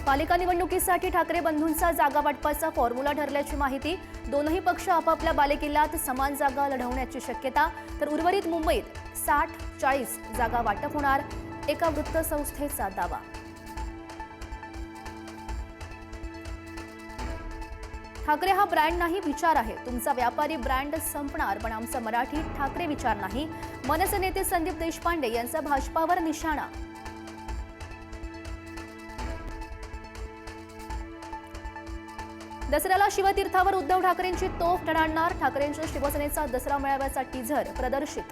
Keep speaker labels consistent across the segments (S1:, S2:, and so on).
S1: पालिका निवडणुकीसाठी ठाकरे बंधूंचा जागा वाटपाचा फॉर्म्युला ठरल्याची माहिती। दोनही पक्ष आपापल्या बालेकिल्ल्यात समान जागा लढवण्याची शक्यता। तर उर्वरित मुंबईत 60-40 जागा वाटप होणार, एका वृत्तसंस्थेचा दावा। ठाकरे हा ब्रँड नाही, विचार आहे। तुमचा व्यापारी ब्रँड संपणार, पण आमचा मराठी ठाकरे विचार नाही। मनसे नेते संदीप देशपांडे यांचा भाजपावर निशाणा। दसऱ्याला शिवतीर्थावर उद्धव ठाकरेंची तोफ ठणाणणार। ठाकरेंच्या शिवसेनेचा दसरा मेळाव्याचा टीझर प्रदर्शित।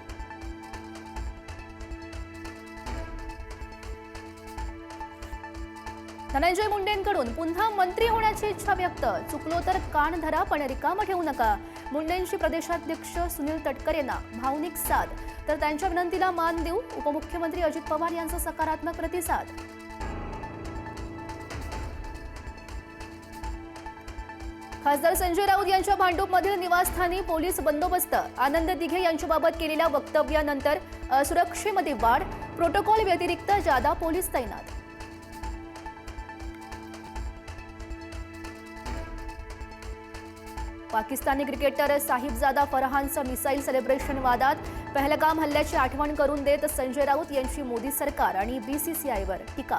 S1: धनंजय मुंडेंकडून पुन्हा मंत्री होण्याची इच्छा व्यक्त। चुकलो तर कान धरा, पण रिकामं ठेवू नका। मुंडेंची प्रदेशाध्यक्ष सुनील तटकरे यांना भावनिक साथ, तर त्यांच्या विनंतीला मान देऊ उपमुख्यमंत्री अजित पवार यांचा सकारात्मक प्रतिसाद। खासदार संजय राऊत यांच्या भांडूपमधील निवासस्थानी पोलीस बंदोबस्त। आनंद दिघे यांच्याबाबत केलेल्या वक्तव्यानंतर सुरक्षेमध्ये वाढ, प्रोटोकॉल व्यतिरिक्त जादा पोलीस तैनात। पाकिस्तानी क्रिकेटर साहिबजादा फरहानचं मिसाईल सेलिब्रेशन वादात। पहलगाम हल्ल्याची आठवण करून देत संजय राऊत यांची मोदी सरकार आणि बीसीसीआयवर टीका।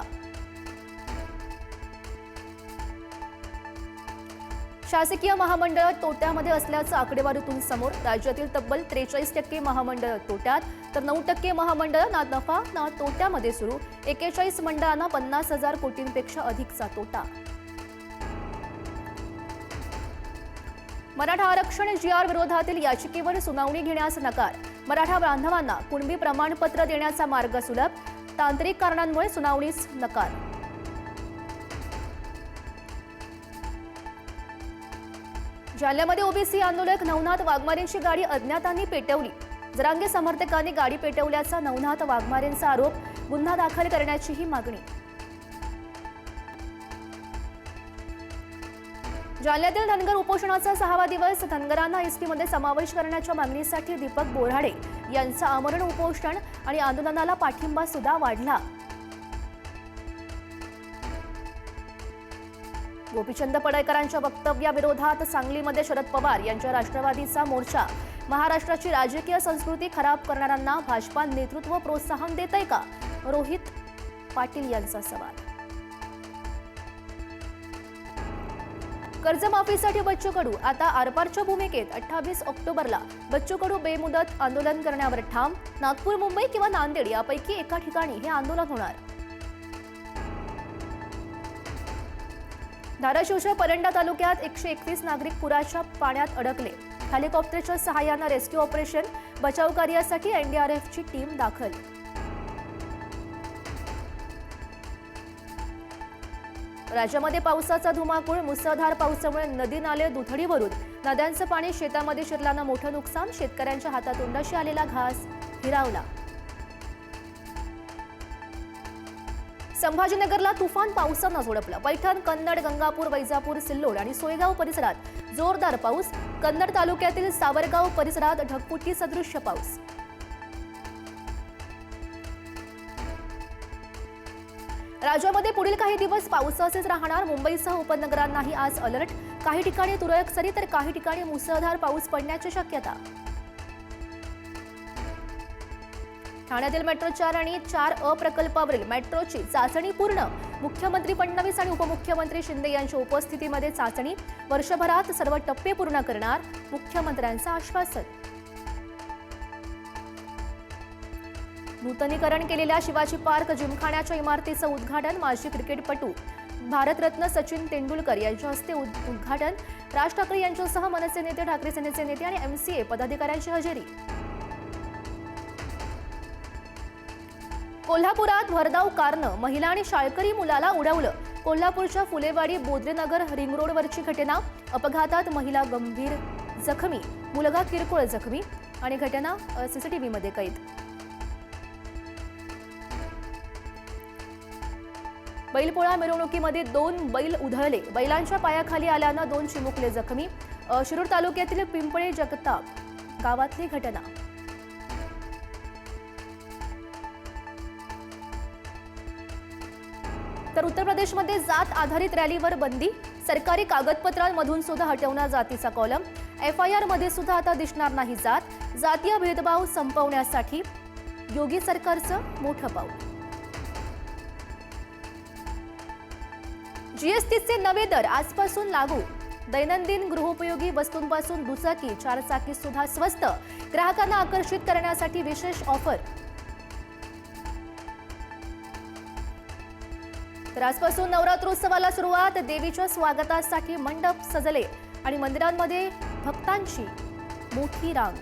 S1: शासकीय महामंडळ तोट्यामध्ये असल्याचं आकडेवारीतून समोर। राज्यातील तब्बल 43% महामंडळ तोट्यात, तर 9% महामंडळ ना नफा ना तोट्यामध्ये सुरू। 41 मंडळांना 50,000 कोटींपेक्षा अधिकचा तोटा। मराठा आरक्षण जीआर विरोधातील याचिकेवर सुनावणी घेण्यास नकार। मराठा बांधवांना कुणबी प्रमाणपत्र देण्याचा मार्ग सुलभ, तांत्रिक कारणांमुळे सुनावणीस नकार। जालन्यामध्ये ओबीसी आंदोलक नवनाथ वाघमारेंची गाडी अज्ञातांनी पेटवली। जरांगे समर्थकांनी गाडी पेटवल्याचा नवनाथ वाघमारेंचा आरोप, गुन्हा दाखल करण्याचीही मागणी। जालन्यातील धनगर उपोषणाचा 6वा दिवस। धनगरांना एसटीमध्ये समावेश करण्याच्या मागणीसाठी दीपक बोऱ्हाडे यांचं आमरण उपोषण आणि आंदोलनाला पाठिंबा सुद्धा वाढला। गोपीचंद पडळकरांच्या वक्तव्याविरोधात सांगलीमध्ये शरद पवार यांच्या राष्ट्रवादीचा मोर्चा। महाराष्ट्राची राजकीय संस्कृती खराब करणाऱ्यांना भाजपा नेतृत्व प्रोत्साहन देतंय का? रोहित पाटील यांचा सवाल। कर्जमाफीसाठी बच्चू कडू आता आरपारच्या भूमिकेत। 28 ऑक्टोबरला बच्चू कडू बेमुदत आंदोलन करण्यावर ठाम। नागपूर, मुंबई किंवा नांदेड यापैकी एका ठिकाणी हे आंदोलन होणार। धाराशिवच्या परंडा तालुक्यात 131 नागरिक पुराच्या पाण्यात अडकले। हेलिकॉप्टरच्या सहाय्यानं रेस्क्यू ऑपरेशन, बचाव कार्यासाठी एनडीआरएफची टीम दाखल। राज्यामध्ये पावसाचा धुमाकूळ। मुसळधार पावसामुळे नदी नाले दुथडी भरून नद्यांचं पाणी शेतामध्ये शिरल्यानं मोठं नुकसान। शेतकऱ्यांच्या हातातोंडाशी आलेला घास हिरावला। संभाजीनगरला तुफान पावसानं झोडपलं। पैठण, कन्नड, गंगापूर, वैजापूर, सिल्लोड आणि सोयगाव परिसरात जोरदार पाऊस। कन्नड तालुक्यातील सावरगाव परिसरात ढगफुटी सदृश्य पाऊस। राज्यामध्ये पुढील काही दिवस पावसाचेच राहणार। मुंबईसह उपनगरांनाही आज अलर्ट। काही ठिकाणी तुरळक सरी तर काही ठिकाणी मुसळधार पाऊस पडण्याची शक्यता। ठाण्यातील मेट्रो 4 आणि 4A प्रकल्पावरील मेट्रोची चाचणी पूर्ण। मुख्यमंत्री फडणवीस आणि उपमुख्यमंत्री शिंदे यांच्या उपस्थितीमध्ये चाचणी। वर्षभरात सर्व टप्पे पूर्ण करणार, मुख्यमंत्र्यांचं आश्वासन। नूतनीकरण केलेल्या शिवाजी पार्क जिमखान्याच्या इमारतीचं उद्घाटन। माजी क्रिकेटपटू भारतरत्न सचिन तेंडुलकर यांच्या हस्ते उद्घाटन। राज ठाकरे यांच्यासह मनसे नेते, ठाकरे सेनेचे नेते आणि एमसीए पदाधिकाऱ्यांची हजेरी। कोल्हापुरात भरधाव कारनं महिला आणि शाळकरी मुलाला उडवलं। कोल्हापूरच्या फुलेवाडी बोद्रेनगर रिंग रोडवरची घटना। अपघातात महिला गंभीर जखमी, मुलगा किरकोळ जखमी आणि घटना सीसीटीव्हीमध्ये कैद। बैलपोळा मिरवणुकीमध्ये 2 बैल उधळले। बैलांच्या पायाखाली आल्यानं 2 चिमुकले जखमी। शिरूर तालुक्यातील पिंपळे जगताप गावातली घटना। तर उत्तर प्रदेशमध्ये जात आधारित रॅलीवर बंदी, सरकारी कागदपत्रांमधून सुद्धा हटवणार जातीचा कॉलम, FIR मध्ये सुद्धा आता दिसणार नाही जात, जातीय भेदभाव संपवण्यासाठी योगी सरकारचं मोठं पाऊल. GSTचे नवे दर आजपासून लागू, दैनंदिन गृहोपयोगी वस्तूंपासून दुचाकी, चारचाकी सुद्धा स्वस्त, ग्राहकांना आकर्षित करण्यासाठी विशेष ऑफर. तर आजपासून नवरात्रोत्सवाला सुरुवात, देवीच्या स्वागतासाठी मंडप सजले आणि मंदिरांमध्ये भक्तांची मोठी रांग.